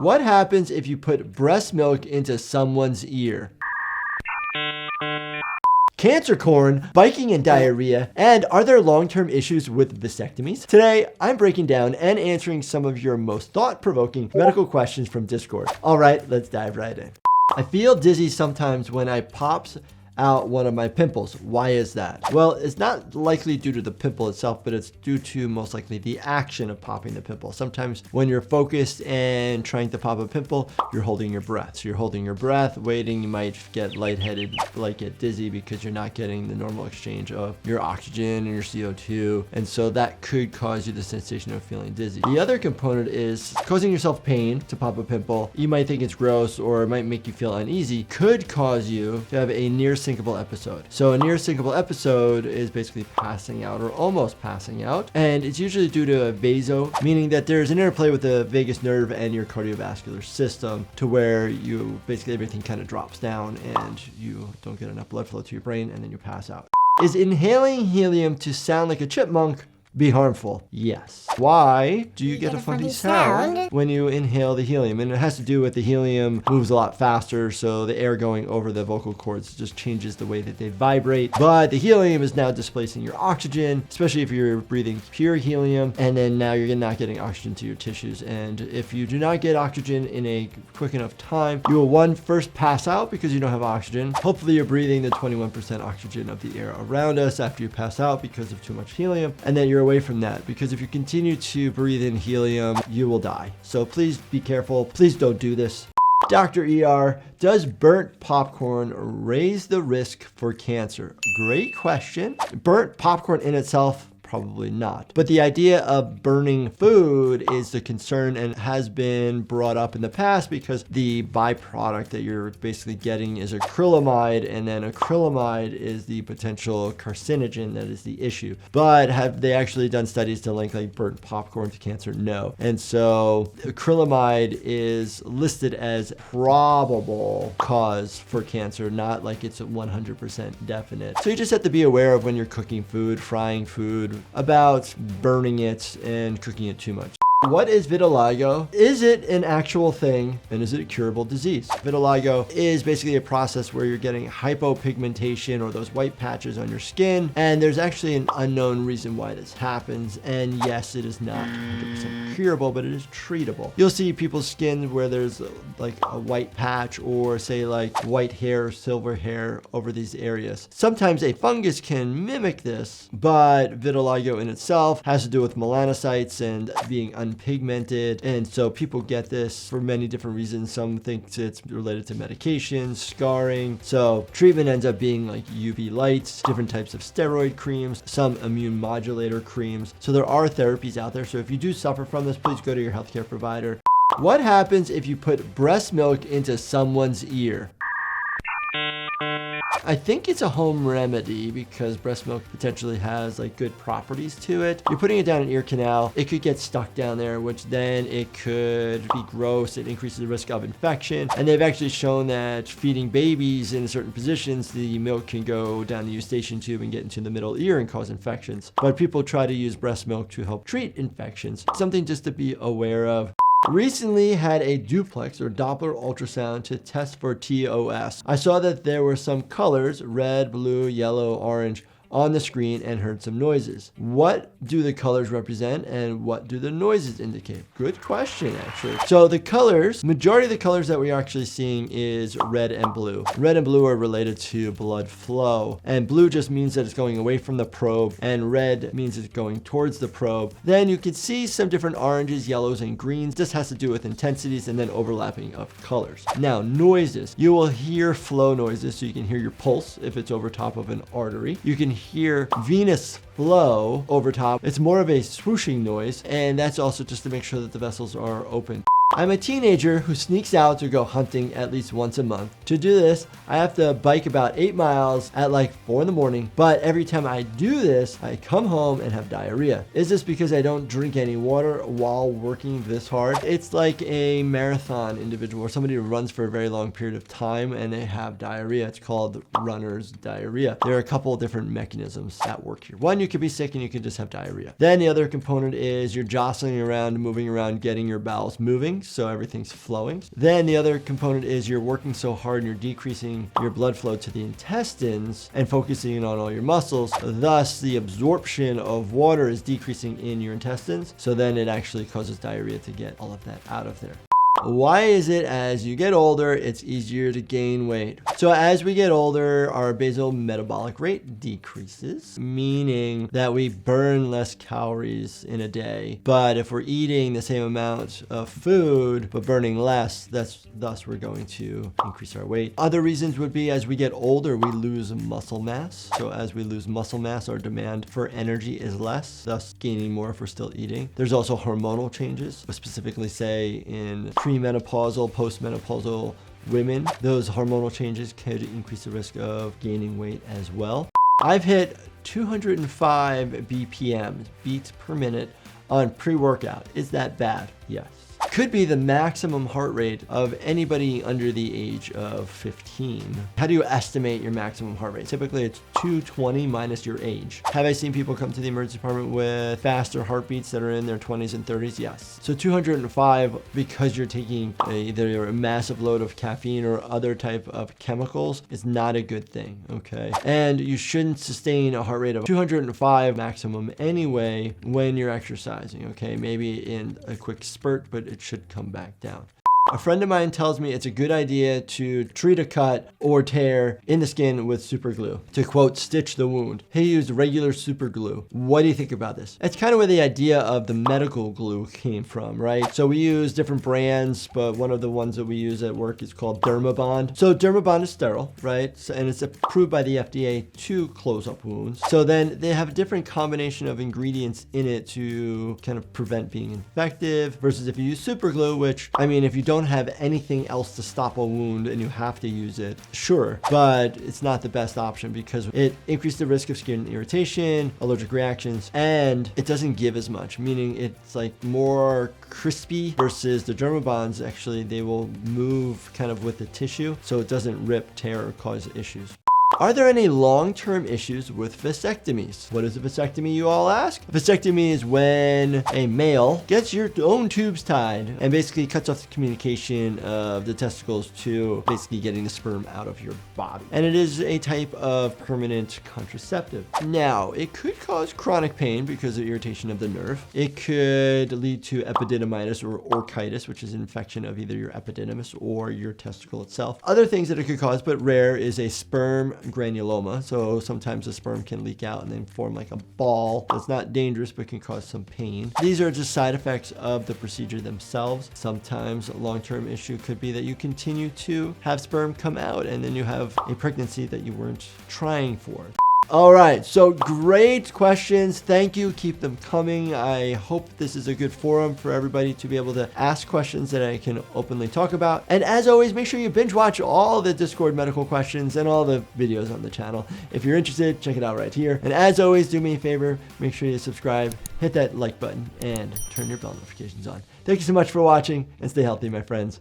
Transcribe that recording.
What happens if you put breast milk into someone's ear? Cancer corn, biking and diarrhea, and are there long-term issues with vasectomies? Today, I'm breaking down and answering some of your most thought-provoking medical questions from Discord. All right, let's dive right in. I feel dizzy sometimes when I pops out one of my pimples. Why is that? Well, it's not likely due to the pimple itself, but it's due to most likely the action of popping the pimple. Sometimes when you're focused and trying to pop a pimple, you're holding your breath. So you're holding your breath, waiting, you might get lightheaded, like get dizzy because you're not getting the normal exchange of your oxygen and your CO2. And so that could cause you the sensation of feeling dizzy. The other component is causing yourself pain to pop a pimple. You might think it's gross or it might make you feel uneasy, could cause you to have a near syncopal episode. So a near syncopal episode is basically passing out or almost passing out. And it's usually due to a vaso, meaning that there's an interplay with the vagus nerve and your cardiovascular system to where you basically everything kind of drops down and you don't get enough blood flow to your brain and then you pass out. Is inhaling helium to sound like a chipmunk be harmful? Yes. Why do you get a funny sound when you inhale the helium? And it has to do with the helium moves a lot faster, so the air going over the vocal cords just changes the way that they vibrate. But the helium is now displacing your oxygen, especially if you're breathing pure helium, and then now you're not getting oxygen to your tissues. And if you do not get oxygen in a quick enough time, you will first pass out because you don't have oxygen. Hopefully you're breathing the 21% oxygen of the air around us after you pass out because of too much helium, and then you're away from that, because if you continue to breathe in helium, you will die. So please be careful. Please don't do this. Dr. ER, does burnt popcorn raise the risk for cancer? Great question. Burnt popcorn in itself, probably not. But the idea of burning food is the concern and has been brought up in the past because the byproduct that you're basically getting is acrylamide, and then acrylamide is the potential carcinogen that is the issue. But have they actually done studies to link like burnt popcorn to cancer? No. And so acrylamide is listed as probable cause for cancer, not like it's 100% definite. So you just have to be aware of when you're cooking food, frying food, about burning it and cooking it too much. What is vitiligo? Is it an actual thing, and is it a curable disease? Vitiligo is basically a process where you're getting hypopigmentation or those white patches on your skin, and there's actually an unknown reason why this happens. And yes, it is not 100% curable, but it is treatable. You'll see people's skin where there's like a white patch or say like white hair or silver hair over these areas. Sometimes a fungus can mimic this, but vitiligo in itself has to do with melanocytes and being unpigmented, and so people get this for many different reasons. Some think it's related to medications, scarring. So treatment ends up being like UV lights, different types of steroid creams, some immune modulator creams. So there are therapies out there. So if you do suffer from this, please go to your healthcare provider. What happens if you put breast milk into someone's ear? I think it's a home remedy because breast milk potentially has like good properties to it. You're putting it down an ear canal. It could get stuck down there, which then it could be gross. It increases the risk of infection. And they've actually shown that feeding babies in certain positions, the milk can go down the eustachian tube and get into the middle ear and cause infections. But people try to use breast milk to help treat infections. Something just to be aware of. Recently had a duplex or Doppler ultrasound to test for TOS. I saw that there were some colors, red, blue, yellow, orange, on the screen and heard some noises. What do the colors represent and what do the noises indicate? Good question, actually. So the colors, majority of the colors that we're actually seeing is red and blue. Red and blue are related to blood flow, and blue just means that it's going away from the probe, and red means it's going towards the probe. Then you can see some different oranges, yellows, and greens. This has to do with intensities and then overlapping of colors. Now, noises. You will hear flow noises, so you can hear your pulse if it's over top of an artery. You can hear venous flow over top. It's more of a swooshing noise, and that's also just to make sure that the vessels are open. I'm a teenager who sneaks out to go hunting at least once a month. To do this, I have to bike about 8 miles at like 4 in the morning, but every time I do this, I come home and have diarrhea. Is this because I don't drink any water while working this hard? It's like a marathon individual or somebody who runs for a very long period of time and they have diarrhea. It's called runner's diarrhea. There are a couple of different mechanisms at work here. One, you could be sick and you could just have diarrhea. Then the other component is you're jostling around, moving around, getting your bowels moving. lungs, so everything's flowing. Then the other component is you're working so hard and you're decreasing your blood flow to the intestines and focusing on all your muscles. Thus, the absorption of water is decreasing in your intestines. So then it actually causes diarrhea to get all of that out of there. Why is it as you get older, it's easier to gain weight? So as we get older, our basal metabolic rate decreases, meaning that we burn less calories in a day. But if we're eating the same amount of food, but burning less, thus we're going to increase our weight. Other reasons would be as we get older, we lose muscle mass. So as we lose muscle mass, our demand for energy is less, thus gaining more if we're still eating. There's also hormonal changes, specifically say in premenopausal, postmenopausal women. Those hormonal changes could increase the risk of gaining weight as well. I've hit 205 BPM, beats per minute, on pre-workout. Is that bad? Yes. Could be the maximum heart rate of anybody under the age of 15. How do you estimate your maximum heart rate? Typically it's 220 minus your age. Have I seen people come to the emergency department with faster heartbeats that are in their 20s and 30s? Yes. So 205, because you're taking either a massive load of caffeine or other type of chemicals, is not a good thing, okay? And you shouldn't sustain a heart rate of 205 maximum anyway when you're exercising, okay? Maybe in a quick spurt, but it should come back down. A friend of mine tells me it's a good idea to treat a cut or tear in the skin with Superglue to, quote, stitch the wound. He used regular Superglue. What do you think about this? It's kind of where the idea of the medical glue came from, right? So we use different brands, but one of the ones that we use at work is called Dermabond. So Dermabond is sterile, right? And it's approved by the FDA to close up wounds. So then they have a different combination of ingredients in it to kind of prevent being infective versus if you use Superglue, which, I mean, if you don't have anything else to stop a wound and you have to use it, sure, but it's not the best option because it increases the risk of skin irritation, allergic reactions, and it doesn't give as much, meaning it's like more crispy versus the Dermabonds. Actually, they will move kind of with the tissue so it doesn't rip, tear, or cause issues. Are there any long-term issues with vasectomies? What is a vasectomy, you all ask? A vasectomy is when a male gets your own tubes tied and basically cuts off the communication of the testicles to basically getting the sperm out of your body. And it is a type of permanent contraceptive. Now, it could cause chronic pain because of irritation of the nerve. It could lead to epididymitis or orchitis, which is an infection of either your epididymis or your testicle itself. Other things that it could cause, but rare, is a sperm granuloma. So sometimes the sperm can leak out and then form like a ball. That's not dangerous, but can cause some pain. These are just side effects of the procedure themselves. Sometimes a long-term issue could be that you continue to have sperm come out and then you have a pregnancy that you weren't trying for. All right, so great questions. Thank you. Keep them coming. I hope this is a good forum for everybody to be able to ask questions that I can openly talk about. And as always, make sure you binge watch all the Discord medical questions and all the videos on the channel. If you're interested, check it out right here. And as always, do me a favor, make sure you subscribe, hit that like button, and turn your bell notifications on. Thank you so much for watching, and stay healthy, my friends.